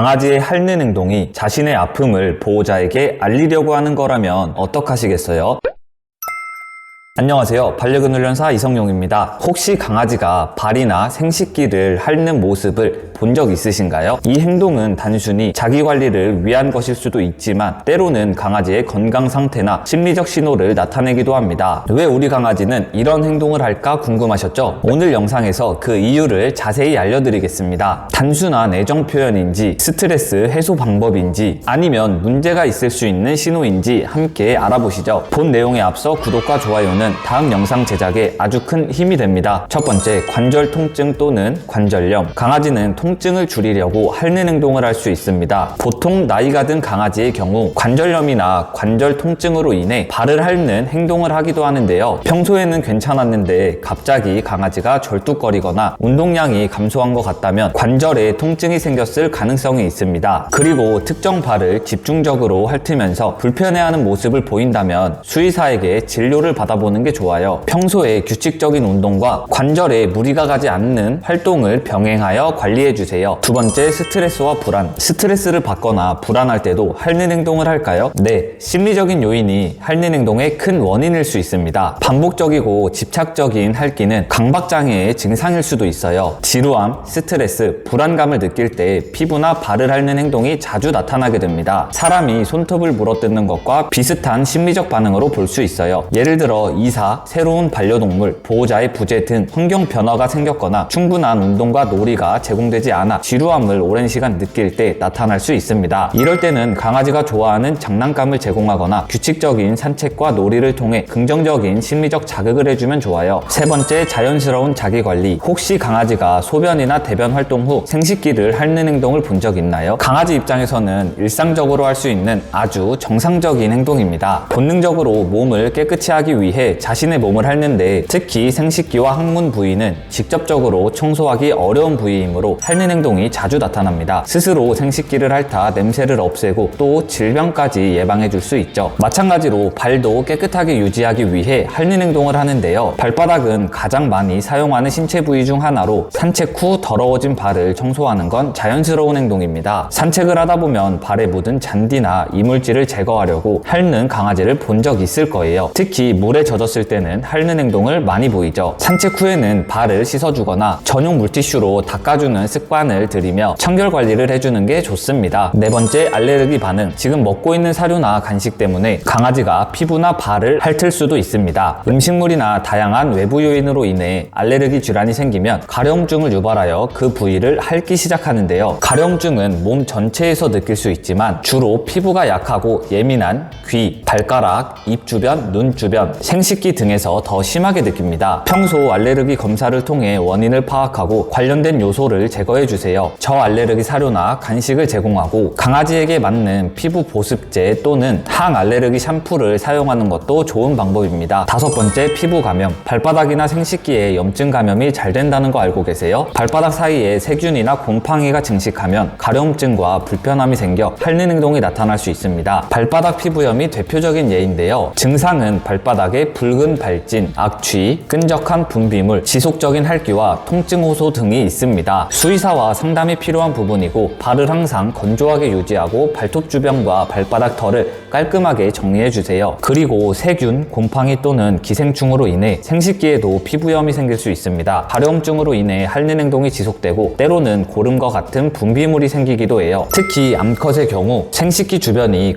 강아지의 핥는 행동이 자신의 아픔을 보호자에게 알리려고 하는 거라면 어떡하시겠어요? 안녕하세요. 반려견 훈련사 이성용입니다. 혹시 강아지가 발이나 생식기를 핥는 모습을 본 적 있으신가요? 이 행동은 단순히 자기 관리를 위한 것일 수도 있지만 때로는 강아지의 건강 상태나 심리적 신호를 나타내기도 합니다. 왜 우리 강아지는 이런 행동을 할까 궁금하셨죠? 오늘 영상에서 그 이유를 자세히 알려드리겠습니다. 단순한 애정 표현인지 스트레스 해소 방법인지 아니면 문제가 있을 수 있는 신호인지 함께 알아보시죠. 본 내용에 앞서 구독과 좋아요는 다음 영상 제작에 아주 큰 힘이 됩니다. 첫 번째, 관절 통증 또는 관절염. 강아지는 통증을 줄이려고 핥는 행동을 할 수 있습니다. 보통 나이가 든 강아지의 경우 관절염이나 관절 통증으로 인해 발을 핥는 행동을 하기도 하는데요. 평소에는 괜찮았는데 갑자기 강아지가 절뚝거리거나 운동량이 감소한 것 같다면 관절에 통증이 생겼을 가능성이 있습니다. 그리고 특정 발을 집중적으로 핥으면서 불편해하는 모습을 보인다면 수의사에게 진료를 받아보는 게 좋아요. 평소에 규칙적인 운동과 관절에 무리가 가지 않는 활동을 병행하여 관리해주세요. 두 번째, 스트레스와 불안. 스트레스를 받거나 불안할 때도 핥는 행동을 할까요? 네, 심리적인 요인이 핥는 행동의 큰 원인일 수 있습니다. 반복적이고 집착적인 핥기는 강박장애의 증상일 수도 있어요. 지루함, 스트레스, 불안감을 느낄 때 피부나 발을 핥는 행동이 자주 나타나게 됩니다. 사람이 손톱을 물어뜯는 것과 비슷한 심리적 반응으로 볼 수 있어요. 예를 들어 이사, 새로운 반려동물, 보호자의 부재 등 환경 변화가 생겼거나 충분한 운동과 놀이가 제공되지 않아 지루함을 오랜 시간 느낄 때 나타날 수 있습니다. 이럴 때는 강아지가 좋아하는 장난감을 제공하거나 규칙적인 산책과 놀이를 통해 긍정적인 심리적 자극을 해주면 좋아요. 세 번째, 자연스러운 자기관리. 혹시 강아지가 소변이나 대변 활동 후 생식기를 핥는 행동을 본 적 있나요? 강아지 입장에서는 일상적으로 할 수 있는 아주 정상적인 행동입니다. 본능적으로 몸을 깨끗이 하기 위해 자신의 몸을 핥는데 특히 생식기와 항문 부위는 직접적으로 청소하기 어려운 부위이므로 핥는 행동이 자주 나타납니다. 스스로 생식기를 핥아 냄새를 없애고 또 질병까지 예방해 줄 수 있죠. 마찬가지로 발도 깨끗하게 유지하기 위해 핥는 행동을 하는데요. 발바닥은 가장 많이 사용하는 신체 부위 중 하나로 산책 후 더러워진 발을 청소하는 건 자연스러운 행동입니다. 산책을 하다 보면 발에 묻은 잔디나 이물질을 제거하려고 핥는 강아지를 본 적 있을 거예요. 특히 물에 젖었을 때는 핥는 행동을 많이 보이죠. 산책 후에는 발을 씻어주거나 전용 물티슈로 닦아주는 습관을 들이며 청결 관리를 해주는 게 좋습니다. 네 번째, 알레르기 반응. 지금 먹고 있는 사료나 간식 때문에 강아지가 피부나 발을 핥을 수도 있습니다. 음식물이나 다양한 외부 요인으로 인해 알레르기 질환이 생기면 가려움증을 유발하여 그 부위를 핥기 시작하는데요. 가려움증은 몸 전체에서 느낄 수 있지만 주로 피부가 약하고 예민한 귀, 발가락, 입 주변, 눈 주변, 생식기 등에서 더 심하게 느낍니다. 평소 알레르기 검사를 통해 원인을 파악하고 관련된 요소를 제거해주세요. 저알레르기 사료나 간식을 제공하고 강아지에게 맞는 피부 보습제 또는 항알레르기 샴푸를 사용하는 것도 좋은 방법입니다. 다섯 번째, 피부 감염. 발바닥이나 생식기에 염증 감염이 잘 된다는 거 알고 계세요? 발바닥 사이에 세균이나 곰팡이가 증식하면 가려움증과 불편함이 생겨 핥는 행동이 나타날 수 있습니다. 발바닥 피부염이 대표적인 예인데요. 증상은 발바닥에 붉은 발진, 악취, 끈적한 분비물, 지속적인 핥기와 통증 호소 등이 있습니다. 수의사와 상담이 필요한 부분이고 발을 항상 건조하게 유지하고 발톱 주변과 발바닥 털을 깔끔하게 정리해주세요. 그리고 세균, 곰팡이 또는 기생충으로 인해 생식기에도 피부염이 생길 수 있습니다. 가려움증으로 인해 핥는 행동이 지속되고 때로는 고름과 같은 분비물이 생기기도 해요. 특히 암컷의 경우 생식기 주변이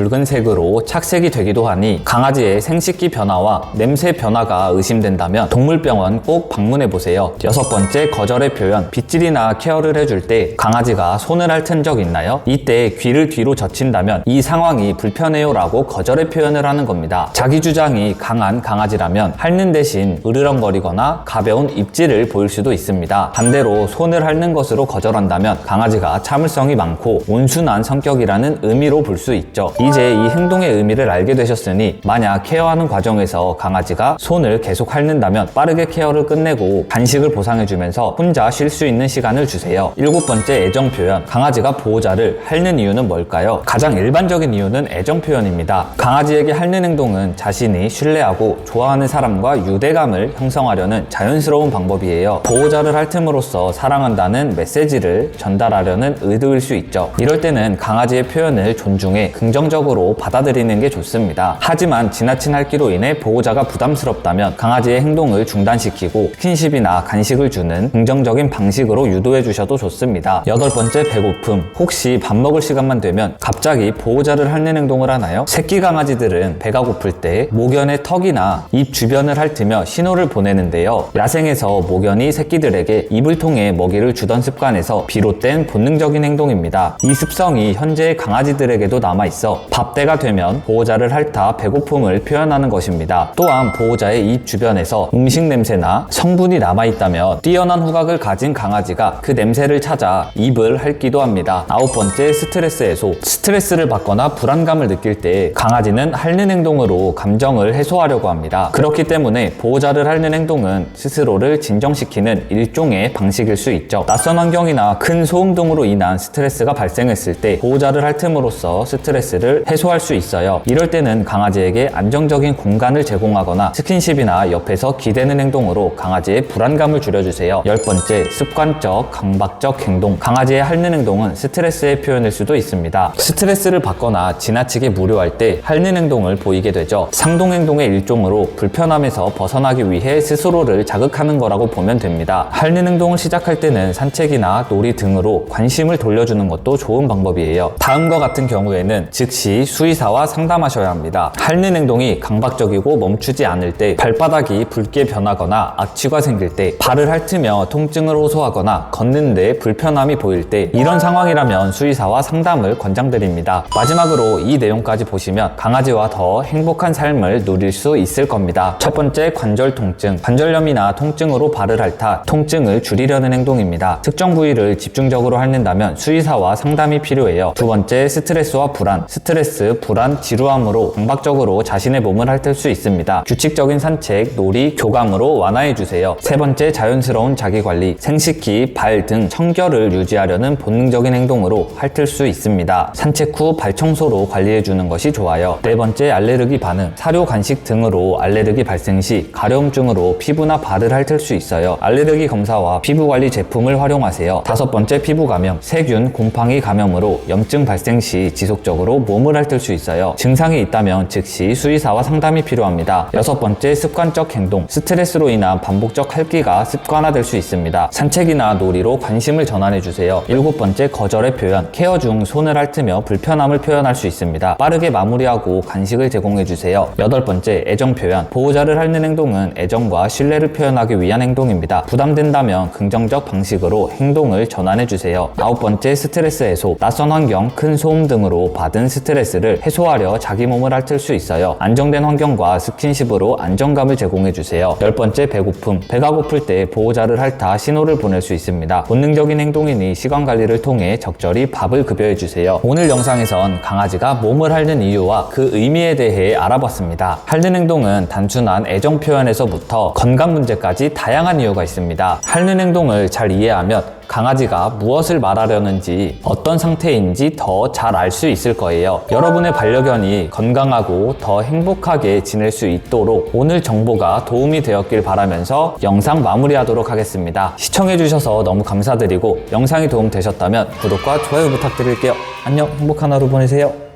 검붉은색으로 착색이 되기도 하니 강아지의 생식기 변화와 냄새 변화가 의심된다면 동물병원 꼭 방문해보세요. 여섯 번째, 거절의 표현. 빗질이나 케어를 해줄 때 강아지가 손을 핥은 적 있나요? 이때 귀를 뒤로 젖힌다면 이 상황이 불편해요 라고 거절의 표현을 하는 겁니다. 자기 주장이 강한 강아지라면 핥는 대신 으르렁거리거나 가벼운 입질을 보일 수도 있습니다. 반대로 손을 핥는 것으로 거절한다면 강아지가 참을성이 많고 온순한 성격이라는 의미로 볼 수 있죠. 이제 이 행동의 의미를 알게 되셨으니 만약 케어하는 과정에서 상태에서 강아지가 손을 계속 핥는다면 빠르게 케어를 끝내고 간식을 보상해주면서 혼자 쉴 수 있는 시간을 주세요. 7번째, 애정 표현. 강아지가 보호자를 핥는 이유는 뭘까요? 가장 일반적인 이유는 애정 표현입니다. 강아지에게 핥는 행동은 자신이 신뢰하고 좋아하는 사람과 유대감을 형성하려는 자연스러운 방법이에요. 보호자를 핥음으로써 사랑한다는 메시지를 전달하려는 의도일 수 있죠. 이럴 때는 강아지의 표현을 존중해 긍정적으로 받아들이는 게 좋습니다. 하지만 지나친 핥기로 인해 보호자가 부담스럽다면 강아지의 행동을 중단시키고 스킨십이나 간식을 주는 긍정적인 방식으로 유도해 주셔도 좋습니다. 8번째, 배고픔. 혹시 밥 먹을 시간만 되면 갑자기 보호자를 핥는 행동을 하나요? 새끼 강아지들은 배가 고플 때 모견의 턱이나 입 주변을 핥으며 신호를 보내는데요. 야생에서 모견이 새끼들에게 입을 통해 먹이를 주던 습관에서 비롯된 본능적인 행동입니다. 이 습성이 현재의 강아지들에게도 남아있어 밥때가 되면 보호자를 핥아 배고픔을 표현하는 것입니다. 또한 보호자의 입 주변에서 음식 냄새나 성분이 남아있다면 뛰어난 후각을 가진 강아지가 그 냄새를 찾아 입을 핥기도 합니다. 9번째, 스트레스 해소. 스트레스를 받거나 불안감을 느낄 때 강아지는 핥는 행동으로 감정을 해소하려고 합니다. 그렇기 때문에 보호자를 핥는 행동은 스스로를 진정시키는 일종의 방식일 수 있죠. 낯선 환경이나 큰 소음 등으로 인한 스트레스가 발생했을 때 보호자를 핥음으로써 스트레스를 해소할 수 있어요. 이럴 때는 강아지에게 안정적인 공간을 제공하거나 스킨십이나 옆에서 기대는 행동으로 강아지의 불안감을 줄여주세요. 10번째, 습관적, 강박적 행동. 강아지의 핥는 행동은 스트레스의 표현일 수도 있습니다. 스트레스를 받거나 지나치게 무료할 때 핥는 행동을 보이게 되죠. 상동 행동의 일종으로 불편함에서 벗어나기 위해 스스로를 자극하는 거라고 보면 됩니다. 핥는 행동을 시작할 때는 산책이나 놀이 등으로 관심을 돌려주는 것도 좋은 방법이에요. 다음과 같은 경우에는 즉시 수의사와 상담하셔야 합니다. 핥는 행동이 강박적이고 멈추지 않을 때, 발바닥이 붉게 변하거나 악취가 생길 때, 발을 핥으며 통증을 호소하거나 걷는데 불편함이 보일 때, 이런 상황이라면 수의사와 상담을 권장드립니다. 마지막으로 이 내용까지 보시면 강아지와 더 행복한 삶을 누릴 수 있을 겁니다. 첫 번째, 관절 통증. 관절염이나 통증으로 발을 핥아 통증을 줄이려는 행동입니다. 특정 부위를 집중적으로 핥는다면 수의사와 상담이 필요해요. 두 번째, 스트레스와 불안. 스트레스, 불안, 지루함으로 강박적으로 자신의 몸을 핥을 수 있습니다. 규칙적인 산책, 놀이, 교감으로 완화해주세요. 세 번째, 자연스러운 자기관리. 생식기, 발 등 청결을 유지하려는 본능적인 행동으로 핥을 수 있습니다. 산책 후 발 청소로 관리해주는 것이 좋아요. 네 번째, 알레르기 반응. 사료, 간식 등으로 알레르기 발생 시 가려움증으로 피부나 발을 핥을 수 있어요. 알레르기 검사와 피부관리 제품을 활용하세요. 다섯 번째, 피부 감염. 세균, 곰팡이 감염으로 염증 발생 시 지속적으로 몸을 핥을 수 있어요. 증상이 있다면 즉시 수의사와 상담이 필요합니다. 여섯 번째, 습관적 행동. 스트레스로 인한 반복적 핥기가 습관화될 수 있습니다. 산책이나 놀이로 관심을 전환해주세요. 일곱 번째, 거절의 표현. 케어 중 손을 핥으며 불편함을 표현할 수 있습니다. 빠르게 마무리하고 간식을 제공해주세요. 여덟 번째, 애정 표현. 보호자를 핥는 행동은 애정과 신뢰를 표현하기 위한 행동입니다. 부담된다면 긍정적 방식으로 행동을 전환해주세요. 아홉 번째, 스트레스 해소. 낯선 환경, 큰 소음 등으로 받은 스트레스를 해소하려 자기 몸을 핥을 수 있어요. 안정된 환경과 스킨십으로 안정감을 제공해주세요. 열 번째, 배고픔. 배가 고플 때 보호자를 핥아 신호를 보낼 수 있습니다. 본능적인 행동이니 시간 관리를 통해 적절히 밥을 급여해주세요. 오늘 영상에선 강아지가 몸을 핥는 이유와 그 의미에 대해 알아봤습니다. 핥는 행동은 단순한 애정 표현에서부터 건강 문제까지 다양한 이유가 있습니다. 핥는 행동을 잘 이해하면 강아지가 무엇을 말하려는지, 어떤 상태인지 더 잘 알 수 있을 거예요. 여러분의 반려견이 건강하고 더 행복하게 지낼 수 있도록 오늘 정보가 도움이 되었길 바라면서 영상 마무리하도록 하겠습니다. 시청해주셔서 너무 감사드리고 영상이 도움되셨다면 구독과 좋아요 부탁드릴게요. 안녕, 행복한 하루 보내세요.